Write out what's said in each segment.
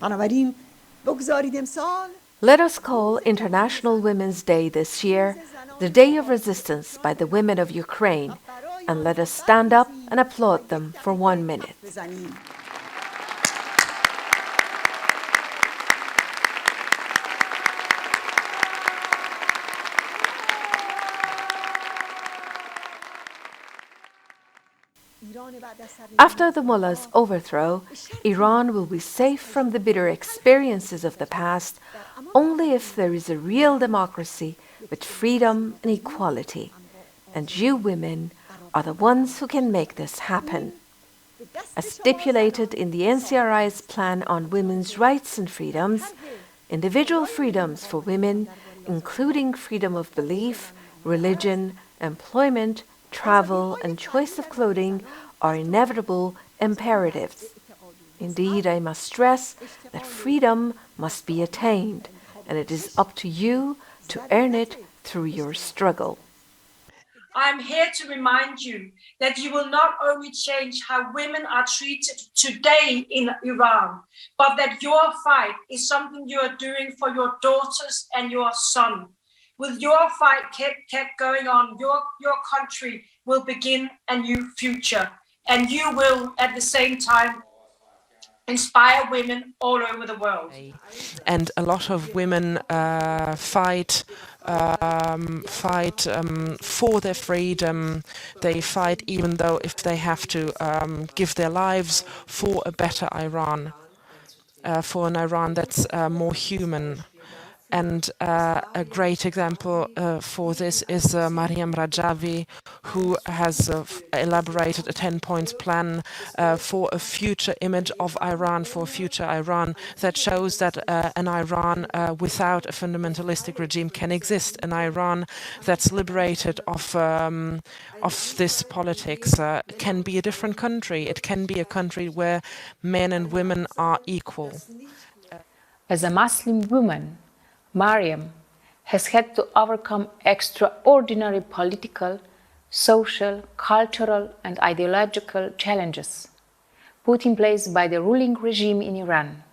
بنابراین بگذارید امسال Let us call International Women's Day this year the Day of Resistance by the women of Ukraine, and let us stand up and applaud them for 1 minute. بزنیم. After the mullah's overthrow, Iran will be safe from the bitter experiences of the past only if there is a real democracy with freedom and equality. And you women are the ones who can make this happen. As stipulated in the NCRI's Plan on Women's Rights and Freedoms, individual freedoms for women, including freedom of belief, religion, employment, travel, and choice of clothing, are inevitable imperatives. Indeed, I must stress that freedom must be attained, and it is up to you to earn it through your struggle. I'm here to remind you that you will not only change how women are treated today in Iran, but that your fight is something you are doing for your daughters and your son. With your fight kept going on, your country will begin a new future, and you will, at the same time, inspire women all over the world. And a lot of women fight for their freedom. They fight even though if they have to give their lives for a better Iran, for an Iran that's more human. And a great example for this is Mariam Rajavi, who has elaborated a 10-point plan for a future image of Iran, for a future Iran that shows that an Iran without a fundamentalistic regime can exist, an Iran that's liberated of this politics, can be a different country. It can be a country where men and women are equal. As a Muslim woman, Mariam has had to overcome extraordinary political, social, cultural, and ideological challenges put in place by the ruling regime in Iran.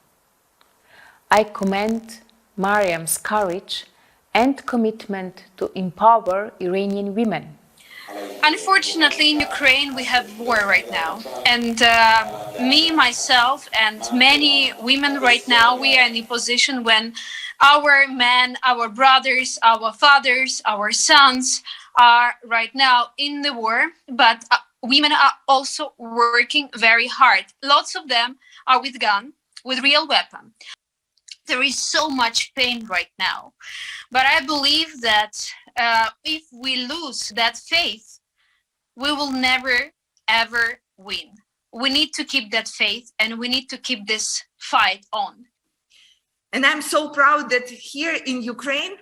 I commend Mariam's courage and commitment to empower Iranian women. Unfortunately, in Ukraine, we have war right now. And me, myself, and many women right now, we are in a position when our men, our brothers, our fathers, our sons are right now in the war. But women are also working very hard. Lots of them are with gun, with real weapon. There is so much pain right now. But I believe that if we lose that faith, we will never, ever win. We need to keep that faith and we need to keep this fight on. And I'm so proud that here in Ukraine,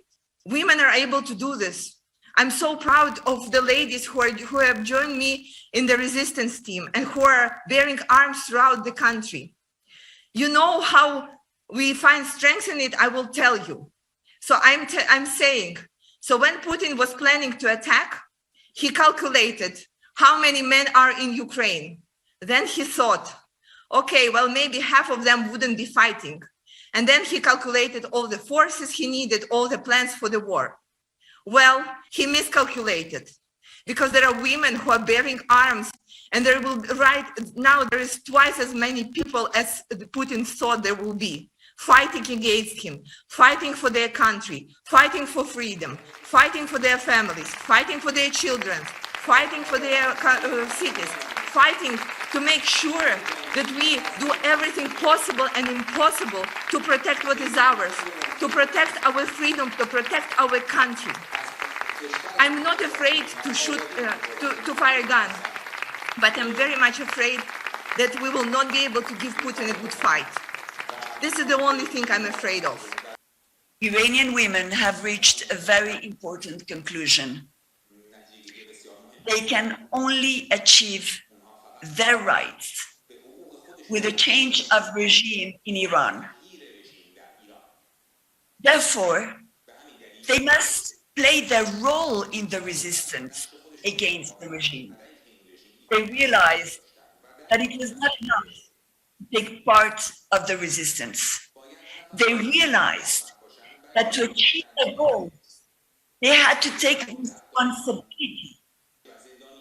women are able to do this. I'm so proud of the ladies who have joined me in the resistance team and who are bearing arms throughout the country. You know how we find strength in it, I will tell you. So I'm saying, so when Putin was planning to attack, he calculated how many men are in Ukraine. Then he thought, okay, well, maybe half of them wouldn't be fighting. And then he calculated all the forces he needed, all the plans for the war. Well, he miscalculated because there are women who are bearing arms and there will right now there is twice as many people as Putin thought there will be. Fighting against him, fighting for their country, fighting for freedom, fighting for their families, fighting for their children, fighting for their cities, fighting to make sure that we do everything possible and impossible to protect what is ours, to protect our freedom, to protect our country. I'm not afraid to shoot, to fire a gun, but I'm very much afraid that we will not be able to give Putin a good fight. This is the only thing I'm afraid of. Iranian women have reached a very important conclusion. They can only achieve their rights with a change of regime in Iran. Therefore, they must play their role in the resistance against the regime. They realized that it was not enough take part of the resistance. They realized that to achieve their goals, they had to take responsibility.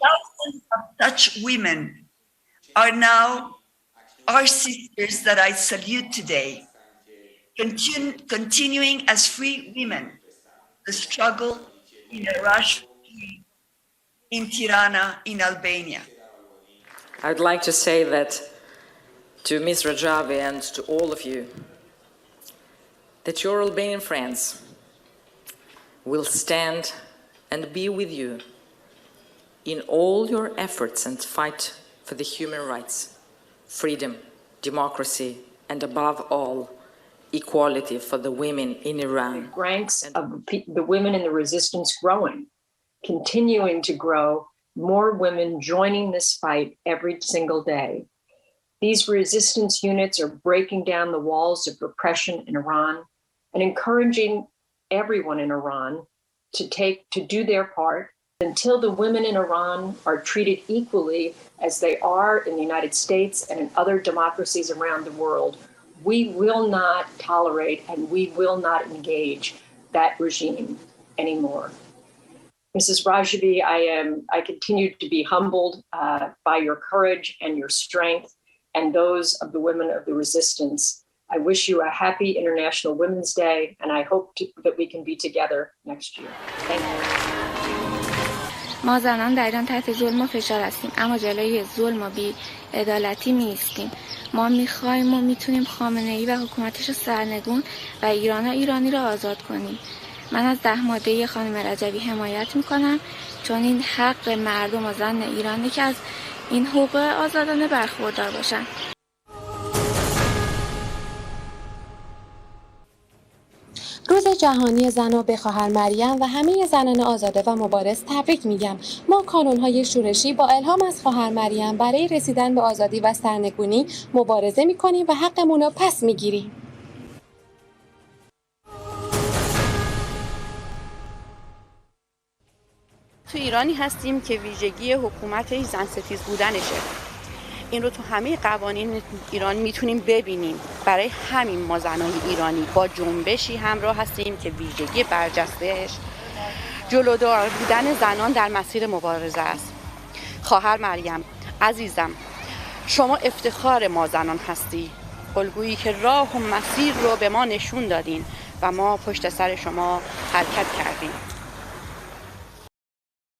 Thousands of such women are now our sisters that I salute today, continuing as free women the struggle in Arash, in Tirana, in Albania. I'd like to say that to Ms. Rajavi and to all of you, that your Albanian friends will stand and be with you in all your efforts and fight for the human rights, freedom, democracy, and above all, equality for the women in Iran. The ranks of the women in the resistance growing, continuing to grow, more women joining this fight every single day. These resistance units are breaking down the walls of repression in Iran and encouraging everyone in Iran to do their part. Until the women in Iran are treated equally as they are in the United States and in other democracies around the world, we will not tolerate and we will not engage that regime anymore. Mrs. Rajavi, I continue to be humbled by your courage and your strength and those of the women of the resistance. I wish you a happy International Women's Day, and I hope that we can be together next year. Thank you. ما زنان در ایران تحت ظلم و فشار هستیم، اما جلوی ظلم و بی‌عدالتی می‌ایستیم. ما می‌خوایم و می‌تونیم خامنه‌ای و حکومتش سرنگون و ایرانی را آزاد کنیم. من از 10 ماده خانم رجوی حمایت می‌کنم، چون این حق مردم و زن ایرانی که از این حقوق آزادانه برخوردار باشند. روز جهانی زنان به خواهر مریم و همه زنان آزاده و مبارز تبریک میگم. ما کانون‌های شورشی با الهام از خواهر مریم برای رسیدن به آزادی و سرنگونی مبارزه می‌کنیم و حقمون رو پس می‌گیریم. تو ایرانی هستیم که ویژگی حکومتش زن ستیز بودنشه. این رو تو همه قوانین ایران میتونیم ببینیم. برای همین ما زنان ایرانی با جنبشی همراه هستیم که ویژگی برجسته‌اش جلودار بودن زنان در مسیر مبارزه است. خواهر مریم عزیزم، شما افتخار ما زنان هستی، الگویی که راه و مسیر رو به ما نشون دادین و ما پشت سر شما حرکت کردیم.